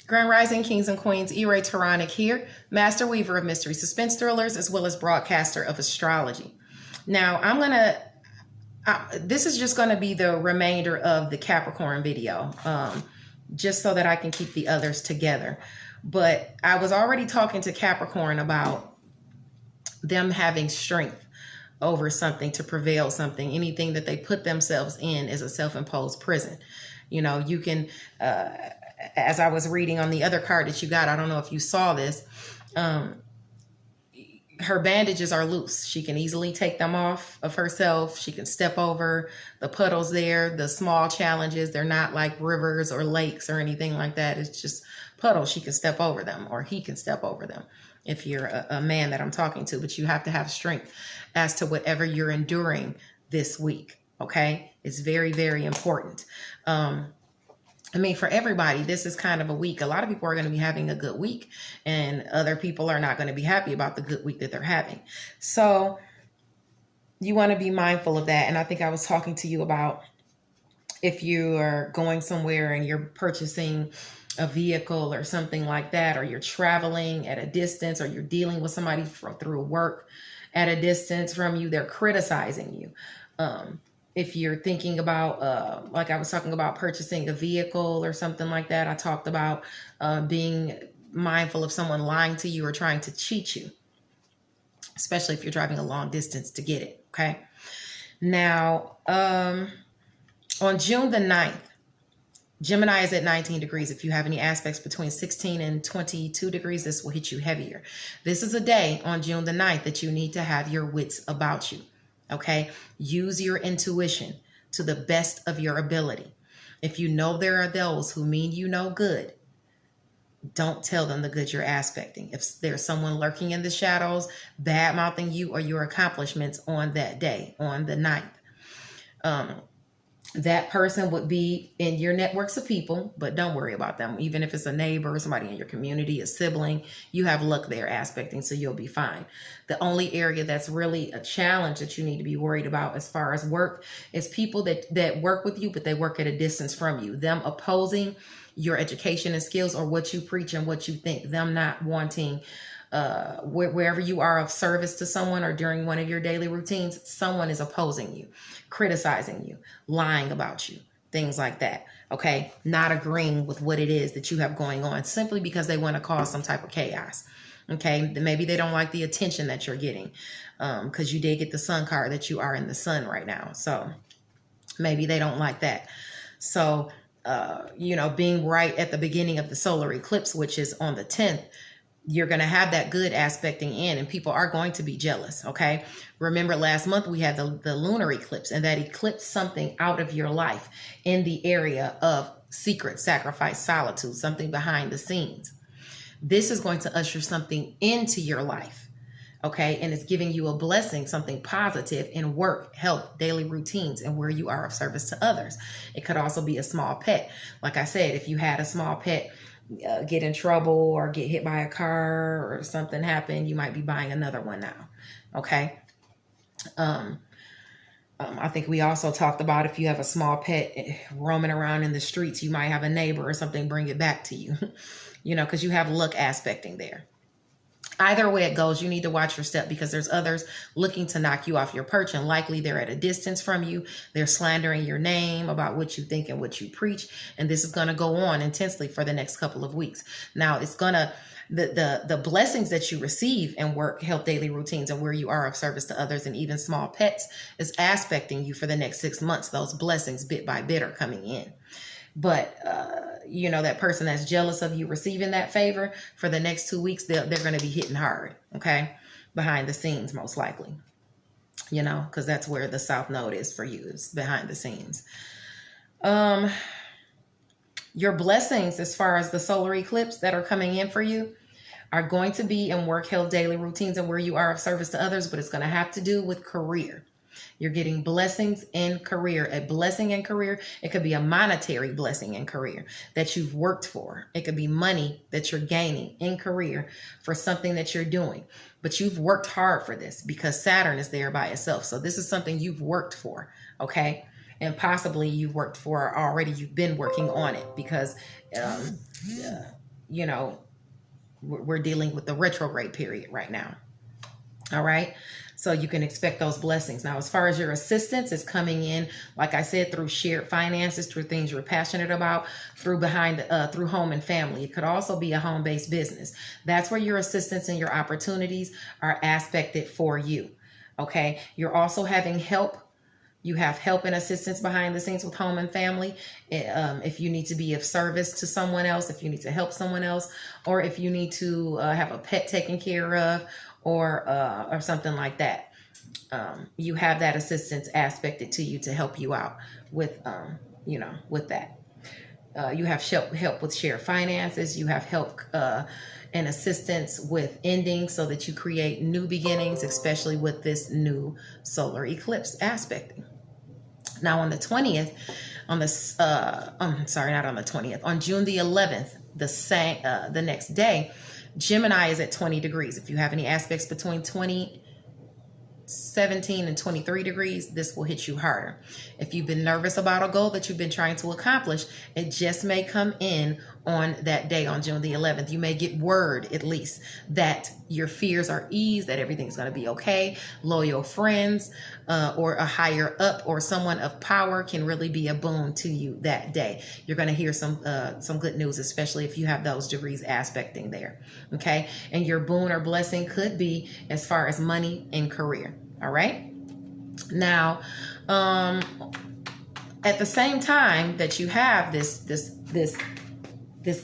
Grand Rising Kings and Queens, E-Ray Taronic here, Master Weaver of Mystery Suspense Thrillers, as well as broadcaster of astrology. Now, this is just going to be the remainder of the Capricorn video, just so that I can keep the others together. But I was already talking to Capricorn about them having strength over something to prevail something. Anything that they put themselves in is a self-imposed prison. You know, you can... as I was reading on the other card that you got, I don't know if you saw this, her bandages are loose. She can easily take them off of herself. She can step over the puddles there, the small challenges. They're not like rivers or lakes or anything like that. It's just puddles. She can step over them, or he can step over them if you're a man that I'm talking to. But you have to have strength as to whatever you're enduring this week, okay? It's very, very important. I mean, for everybody, this is kind of a week. A lot of people are going to be having a good week, and other people are not going to be happy about the good week that they're having. So you want to be mindful of that. And I think I was talking to you about if you are going somewhere and you're purchasing a vehicle or something like that, or you're traveling at a distance, or you're dealing with somebody through work at a distance from you, they're criticizing you. If you're thinking about, like I was talking about purchasing a vehicle or something like that, I talked about being mindful of someone lying to you or trying to cheat you, especially if you're driving a long distance to get it, okay? Now, on June the 9th, Gemini is at 19 degrees. If you have any aspects between 16 and 22 degrees, this will hit you heavier. This is a day on June the 9th that you need to have your wits about you. Okay, use your intuition to the best of your ability. If you know there are those who mean you no good, don't tell them the good you're aspecting. If there's someone lurking in the shadows, bad-mouthing you or your accomplishments on that day, on the 9th, that person would be in your networks of people, but don't worry about them. Even if it's a neighbor, somebody in your community, a sibling, you have luck there aspecting, so you'll be fine. The only area that's really a challenge that you need to be worried about as far as work is people that work with you, but they work at a distance from you. Them opposing your education and skills, or what you preach and what you think. Them not wanting, wherever you are of service to someone or during one of your daily routines, someone is opposing you, criticizing you, lying about you, things like that. Okay, not agreeing with what it is that you have going on simply because they want to cause some type of chaos. Okay, maybe they don't like the attention that you're getting, because you did get the sun card that you are in the sun right now. So maybe they don't like that. So, you know, being right at the beginning of the solar eclipse, which is on the 10th, you're going to have that good aspecting in, and people are going to be jealous. Okay. Remember last month we had the lunar eclipse, and that eclipsed something out of your life in the area of secret, sacrifice, solitude, something behind the scenes. This is going to usher something into your life. Okay. And it's giving you a blessing, something positive in work, health, daily routines, and where you are of service to others. It could also be a small pet. Like I said, if you had a small pet get in trouble or get hit by a car or something happen, you might be buying another one now. Okay. I think we also talked about if you have a small pet roaming around in the streets, you might have a neighbor or something bring it back to you, you know, because you have luck aspecting there. Either way it goes, you need to watch your step, because there's others looking to knock you off your perch, and likely they're at a distance from you. They're slandering your name about what you think and what you preach. And this is going to go on intensely for the next couple of weeks. Now it's going to, the blessings that you receive in work, health, daily routines, and where you are of service to others, and even small pets, is aspecting you for the next 6 months. Those blessings bit by bit are coming in. But, you know, that person that's jealous of you receiving that favor for the next 2 weeks, they're going to be hitting hard, okay, behind the scenes, most likely, you know, because that's where the South Node is for you, is behind the scenes. Your blessings as far as the solar eclipse that are coming in for you are going to be in work, health, daily routines, and where you are of service to others, but it's going to have to do with career. You're getting blessings in career. A blessing in career, it could be a monetary blessing in career that you've worked for. It could be money that you're gaining in career for something that you're doing. But you've worked hard for this because Saturn is there by itself. So this is something you've worked for, okay? And possibly you've worked for already. You've been working on it because you know, we're dealing with the retrograde period right now. All right. So you can expect those blessings. Now, as far as your assistance is coming in, like I said, through shared finances, through things you're passionate about, through home and family. It could also be a home-based business. That's where your assistance and your opportunities are aspected for you. Okay. You're also having help. You have help and assistance behind the scenes with home and family. If you need to be of service to someone else, if you need to help someone else, or if you need to have a pet taken care of, or something like that, you have that assistance aspected to you to help you out with, with that. You have help with shared finances. You have help and assistance with endings so that you create new beginnings, especially with this new solar eclipse aspecting. Now on the 20th, on June the 11th, the next day, Gemini is at 20 degrees. If you have any aspects between 17 and 23 degrees, this will hit you harder. If you've been nervous about a goal that you've been trying to accomplish, it just may come in on that day, on June the 11th. You may get word, at least, that your fears are eased, that everything's going to be okay. Loyal friends or a higher up or someone of power can really be a boon to you that day. You're going to hear some good news, especially if you have those degrees aspecting there. Okay. And your boon or blessing could be as far as money and career. All right. Now, at the same time that you have this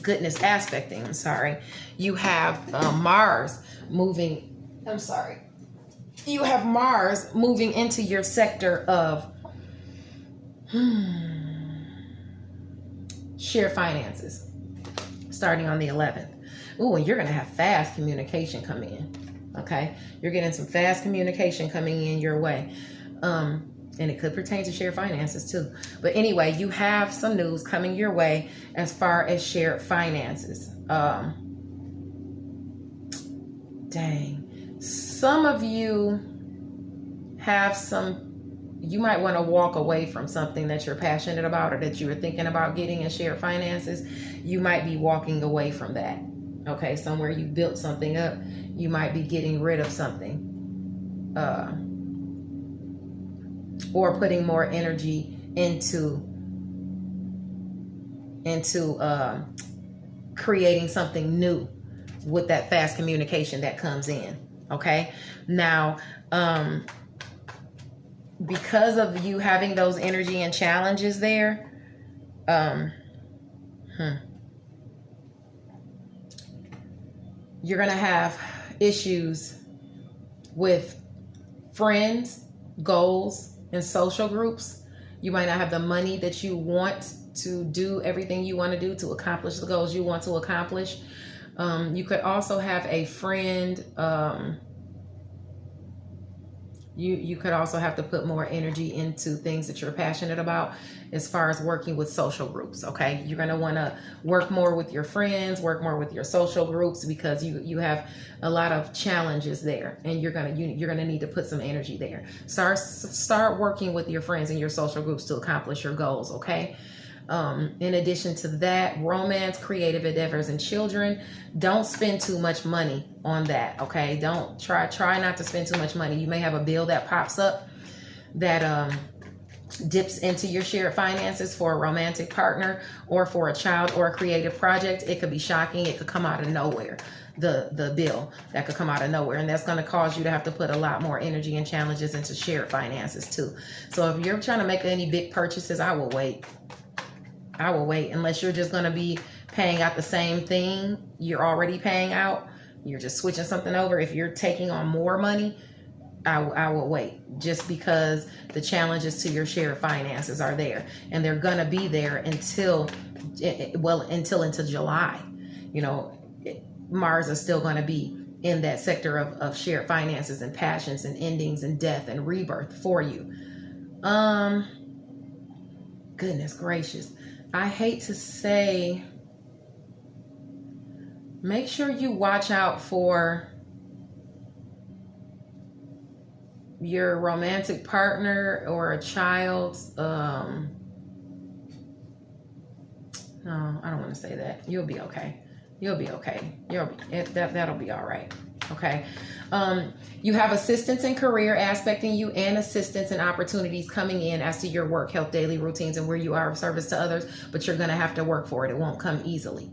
goodness aspecting, you have Mars moving. You have Mars moving into your sector of share finances, starting on the 11th. Ooh, and you're going to have fast communication coming in. Okay. You're getting some fast communication coming in your way. And it could pertain to shared finances too. But anyway, you have some news coming your way as far as shared finances. Some of you have you might want to walk away from something that you're passionate about or that you were thinking about getting in shared finances. You might be walking away from that. Okay, somewhere you built something up, you might be getting rid of something. Or putting more energy into creating something new with that fast communication that comes in. Okay. Now, because of you having those energy and challenges there, you're going to have issues with friends, goals, and social groups. You might not have the money that you want to do everything you want to do to accomplish the goals you want to accomplish. You could also have a friend. You could also have to put more energy into things that you're passionate about as far as working with social groups. Okay. You're going to want to work more with your friends, work more with your social groups, because you have a lot of challenges there, and you're going to need to put some energy there. Start working with your friends and your social groups to accomplish your goals. Okay. In addition to that, romance, creative endeavors, and children, don't spend too much money on that. Okay. Don't try not to spend too much money. You may have a bill that pops up that, dips into your shared finances for a romantic partner or for a child or a creative project. It could be shocking. It could come out of nowhere. The bill that could come out of nowhere, and that's going to cause you to have to put a lot more energy and challenges into shared finances too. So if you're trying to make any big purchases, I will wait unless you're just going to be paying out the same thing you're already paying out. You're just switching something over. If you're taking on more money, I will wait, just because the challenges to your shared finances are there, and they're going to be there until July. Mars is still going to be in that sector of shared finances and passions and endings and death and rebirth for you. Goodness gracious. I hate to say, make sure you watch out for your romantic partner or a child's, no, I don't want to say that. You'll be okay. You'll be okay. That'll be all right. Okay. You have assistance in career aspecting you and assistance and opportunities coming in as to your work, health, daily routines, and where you are of service to others, but you're going to have to work for it. It won't come easily.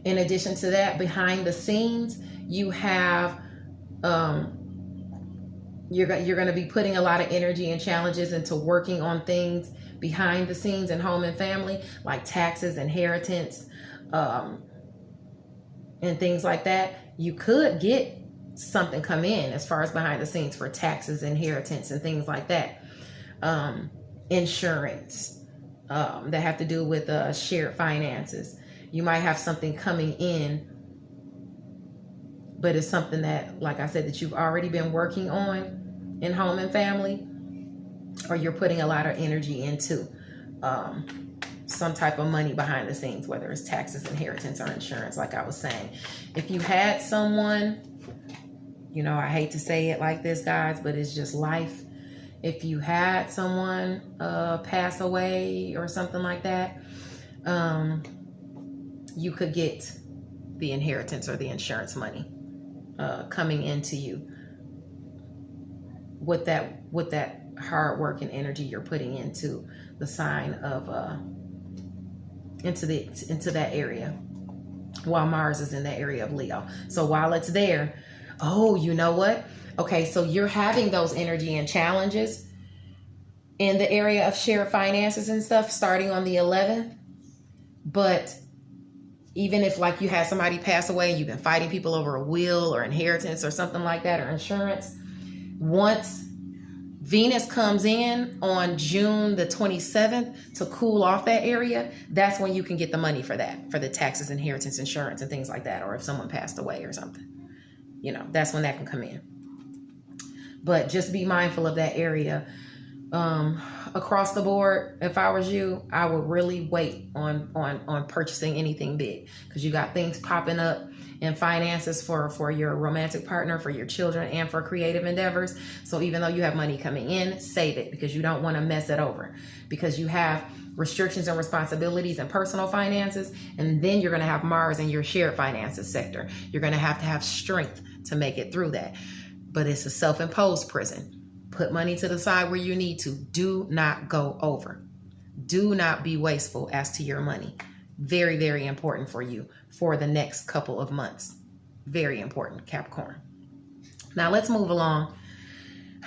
In addition to that, behind the scenes, you have, you're going to be putting a lot of energy and challenges into working on things behind the scenes in home and family, like taxes, inheritance, and things like that. You could get something come in as far as behind the scenes for taxes, inheritance, and things like that. Insurance that have to do with shared finances. You might have something coming in, but it's something that, like I said, that you've already been working on in home and family, or you're putting a lot of energy into some type of money behind the scenes, whether it's taxes, inheritance, or insurance, like I was saying. If you had someone, you know, I hate to say it like this, guys, but it's just life. If you had someone pass away or something like that, you could get the inheritance or the insurance money coming into you with that hard work and energy you're putting into the sign of into that area, while Mars is in the area of Leo. So while it's there, oh, you know what? Okay, so you're having those energy and challenges in the area of shared finances and stuff starting on the 11th. But even if, like, you had somebody pass away and you've been fighting people over a will or inheritance or something like that, or insurance, once Venus comes in on June the 27th to cool off that area, that's when you can get the money for that, for the taxes, inheritance, insurance, and things like that. Or if someone passed away or something, you know, that's when that can come in. But just be mindful of that area. Across the board, if I was you, I would really wait on purchasing anything big, because you got things popping up in finances for your romantic partner, for your children, and for creative endeavors. So even though you have money coming in, save it, because you don't want to mess it over, because you have restrictions and responsibilities and personal finances, and then you're going to have Mars in your shared finances sector. You're going to have strength to make it through that. But it's a self-imposed prison. Put money to the side where you need to. Do not go over. Do not be wasteful as to your money. Very, very important for you for the next couple of months. Very important, Capricorn. Now let's move along.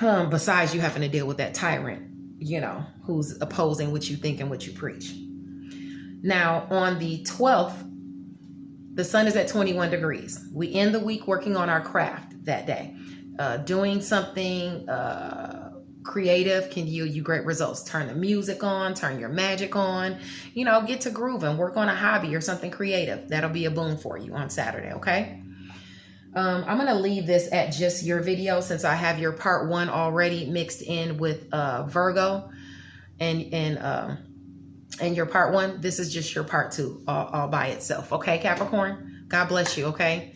Besides you having to deal with that tyrant, you know, who's opposing what you think and what you preach. Now on the 12th, the sun is at 21 degrees. We end the week working on our craft that day. Doing something creative can yield you great results. Turn the music on, turn your magic on, you know, get to grooving, work on a hobby or something creative. That'll be a boon for you on Saturday, okay? I'm going to leave this at just your video, since I have your part 1 already mixed in with Virgo and your part 1. This is just your part 2 all by itself, okay, Capricorn? God bless you, okay?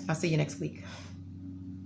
I'll see you next week.